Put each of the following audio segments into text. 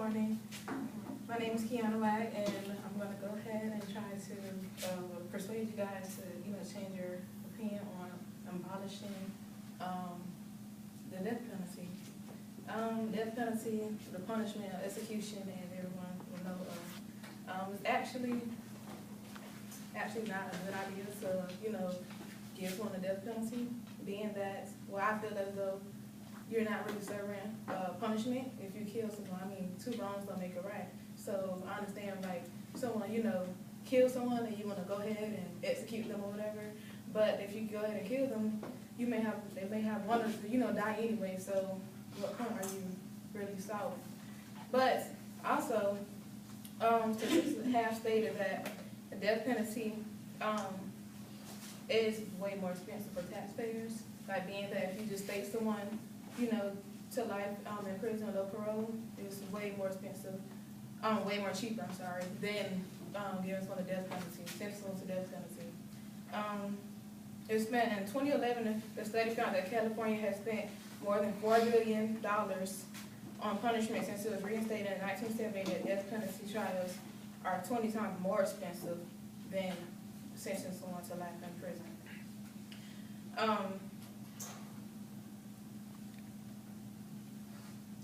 morning. My name is Kiana White, and I'm going to go ahead and try to persuade you guys to, change your opinion on abolishing the death penalty. Death penalty, the punishment of execution, and everyone will know it's actually not a good idea to, give someone a death penalty, being that, I feel as though you're not really serving punishment if you kill someone. I mean, two wrongs don't make it right. So I understand, like, someone, kill someone and you want to go ahead and execute them or whatever. But if you go ahead and kill them, they may have one of die anyway. So what point are you really solving? But also, statistics have stated that the death penalty is way more expensive for taxpayers. Like, being that if you just take someone, to life in prison or no parole, it's way more expensive, way more cheaper, than giving someone a death penalty, sentencing someone to death penalty. It spent in 2011, the study found that California has spent more than $4 billion on punishment since it was reinstated in 1970. That death penalty trials are 20 times more expensive than sentencing someone to life in prison.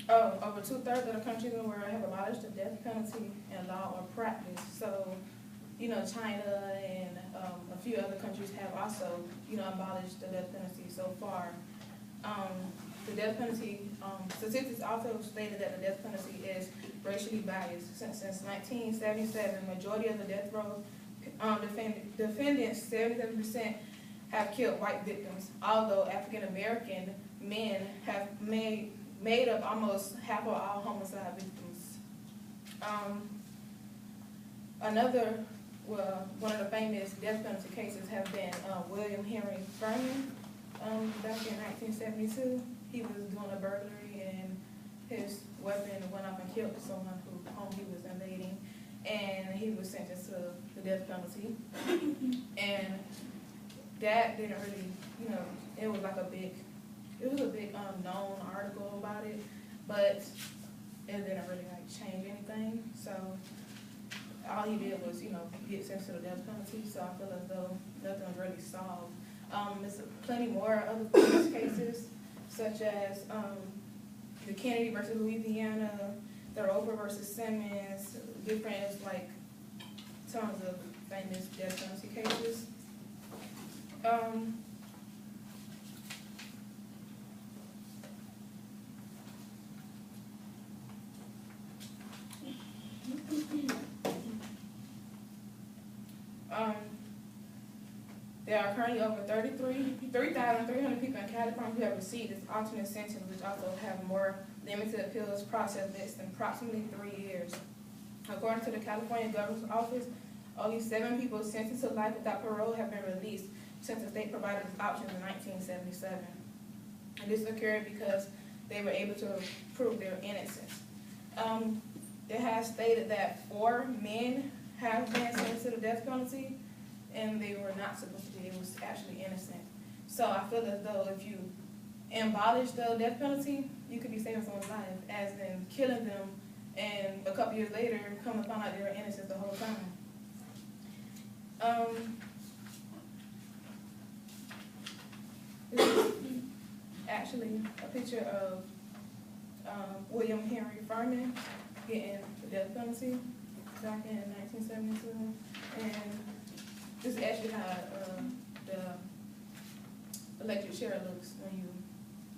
Over 2/3 of the countries in the world have abolished the death penalty in law or practice. So, China and a few other countries have also, abolished the death penalty so far. The death penalty, statistics also stated that the death penalty is racially biased. Since 1977, majority of the death row defendants, 77%, have killed white victims, although African American men have made up almost half of all homicide victims. One of the famous death penalty cases have been William Henry Furman. Back in 1972, he was doing a burglary and his weapon went up and killed someone whom he was invading, and he was sentenced to the death penalty. And that didn't really, it was a big known article about it, but it didn't really change anything. So all he did was, get sentenced to the death penalty. So I feel as though nothing was really solved. There's plenty more other famous cases, such as the Kennedy versus Louisiana, the Roper versus Simmons, different tons of famous death penalty cases. There are currently over 3,300 people in California who have received this alternate sentence, which also have more limited appeals process less than approximately 3 years. According to the California Governor's Office, only 7 people sentenced to life without parole have been released since the state provided this option in 1977. And this occurred because they were able to prove their innocence. It has stated that 4 men have been sentenced to the death penalty, and they were not supposed to be. It was actually innocent. So I feel as though if you abolish the death penalty, you could be saving someone's life, as in killing them, and a couple years later, come to find out they were innocent the whole time. This is actually a picture of William Henry Furman getting the death penalty back in 1972, and this is actually how the electric chair looks when you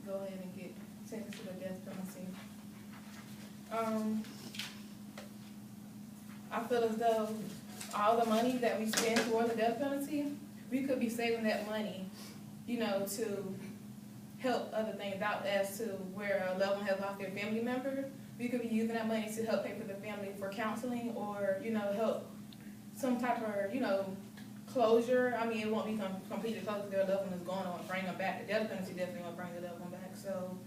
go ahead and get sentenced to the death penalty. I feel as though all the money that we spend toward the death penalty, we could be saving that money, to help other things out, as to where a loved one has lost their family member. We could be using that money to help pay for the family for counseling, or, help some type of, closure. I mean, it won't be completely closed if their loved one is going on, bring them back. The death penalty definitely won't bring the loved one back. So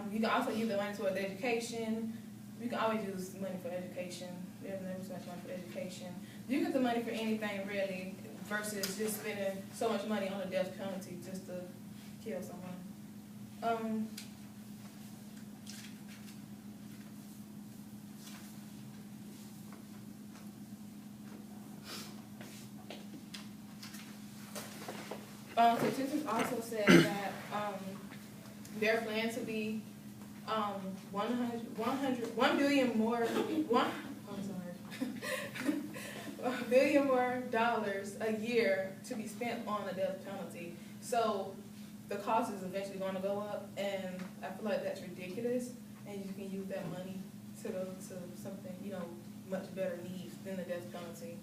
you can also use the money towards education. You can always use money for education. There's never so much money for education. You can use the money for anything, really, versus just spending so much money on the death penalty just to kill someone. Statistics also said that there planned to be 1 billion more, $1 billion more a year to be spent on the death penalty. So the cost is eventually going to go up, and I feel like that's ridiculous. And you can use that money to go to something, you know, much better needs than the death penalty.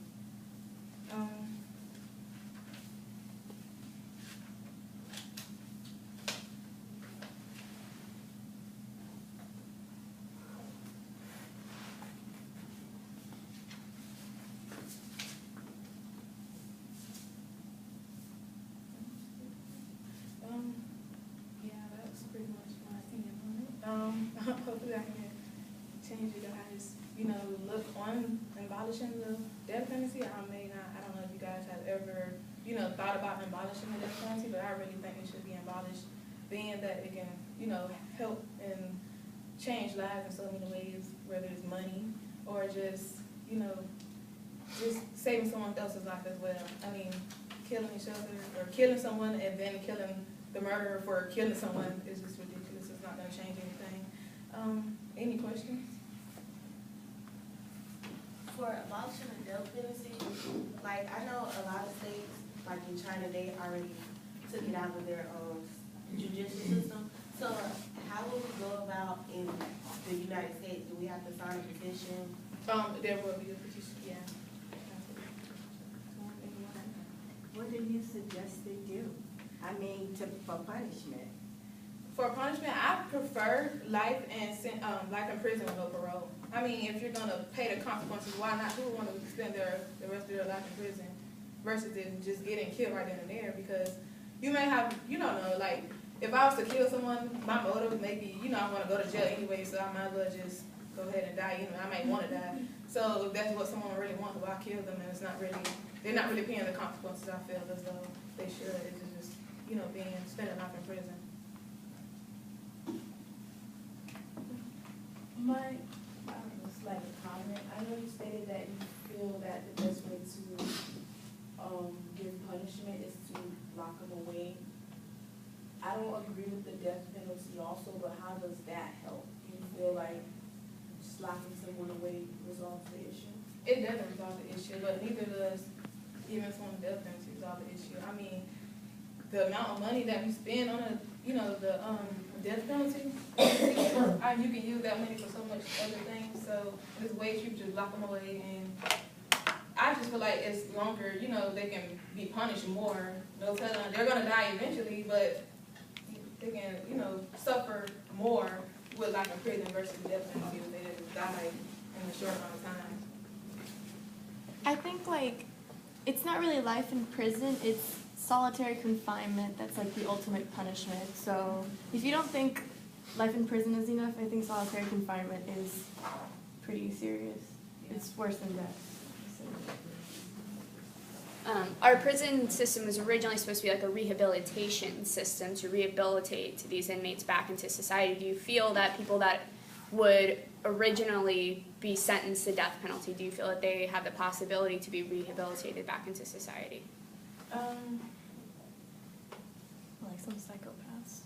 Yeah, that's pretty much my opinion on it. Hopefully I can change you guys, you know, look on abolishing the death penalty. I may not, I don't know if you guys have ever, you know, thought about abolishing the death penalty, but I really think it should be abolished, being that it can, you know, help and change lives in so many ways, whether it's money or just, you know, just saving someone else's life as well. I mean, killing each other or killing someone and then killing the murderer for killing someone is just ridiculous. It's not going to change anything. Any questions? For abolishing the death penalty, like I know a lot of states, like in China, they already took it out of their judicial system. So how will we go about in the United States? Do we have to sign a petition? There will be a petition, yeah. What do you suggest they do? I mean, for punishment. For punishment, I prefer life in prison with no parole. I mean, if you're gonna pay the consequences, why not? Who would want to spend the rest of their life in prison versus them just getting killed right then and there? Because you may have, you don't know, like if I was to kill someone, my motive may be, you know, I want to go to jail anyway, so I might as well just go ahead and die. You know, I might want to die. So if that's what someone really wants, why kill them? And it's not really, they're not really paying the consequences. I feel as though they should. It's just, you know, spending life in prison. My slight comment. I know you stated that you feel that the best way to give punishment is to lock them away. I don't agree with the death penalty also, but how does that help? Do you feel like just locking someone away resolves the issue? It doesn't resolve the issue, but neither does even someone death penalty resolve the issue. I mean, the amount of money that we spend on the death penalty, you can use that money for so much other things. So there's ways you just lock them away, and I just feel like it's longer. You know, they can be punished more. They're gonna die eventually, but they can, you know, suffer more with like a prison versus the death penalty if they just die in a short amount of time. I think, like, it's not really life in prison, it's solitary confinement that's like the ultimate punishment. So if you don't think life in prison is enough, I think solitary confinement is pretty serious. Yeah. It's worse than death. Our prison system was originally supposed to be like a rehabilitation system to rehabilitate these inmates back into society. Do you feel that people that would originally be sentenced to death penalty, do you feel that they have the possibility to be rehabilitated back into society? Like some psychopaths.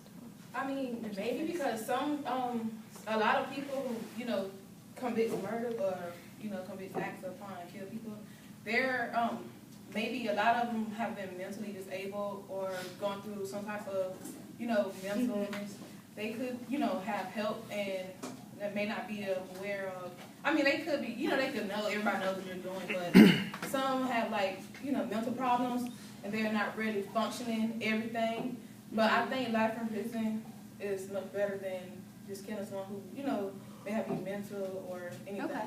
I mean, maybe because a lot of people who, you know, commit murder or, you know, commit acts of crime and kill people, they're, maybe a lot of them have been mentally disabled or gone through some type of, you know, mental illness. They could, you know, have help and that may not be aware of. I mean, they could be, you know, they could know, everybody knows what they're doing, but some have, like, you know, mental problems and they're not really functioning, everything. But I think life in prison is much better than just killing someone who, you know, may have be mental or anything. Okay.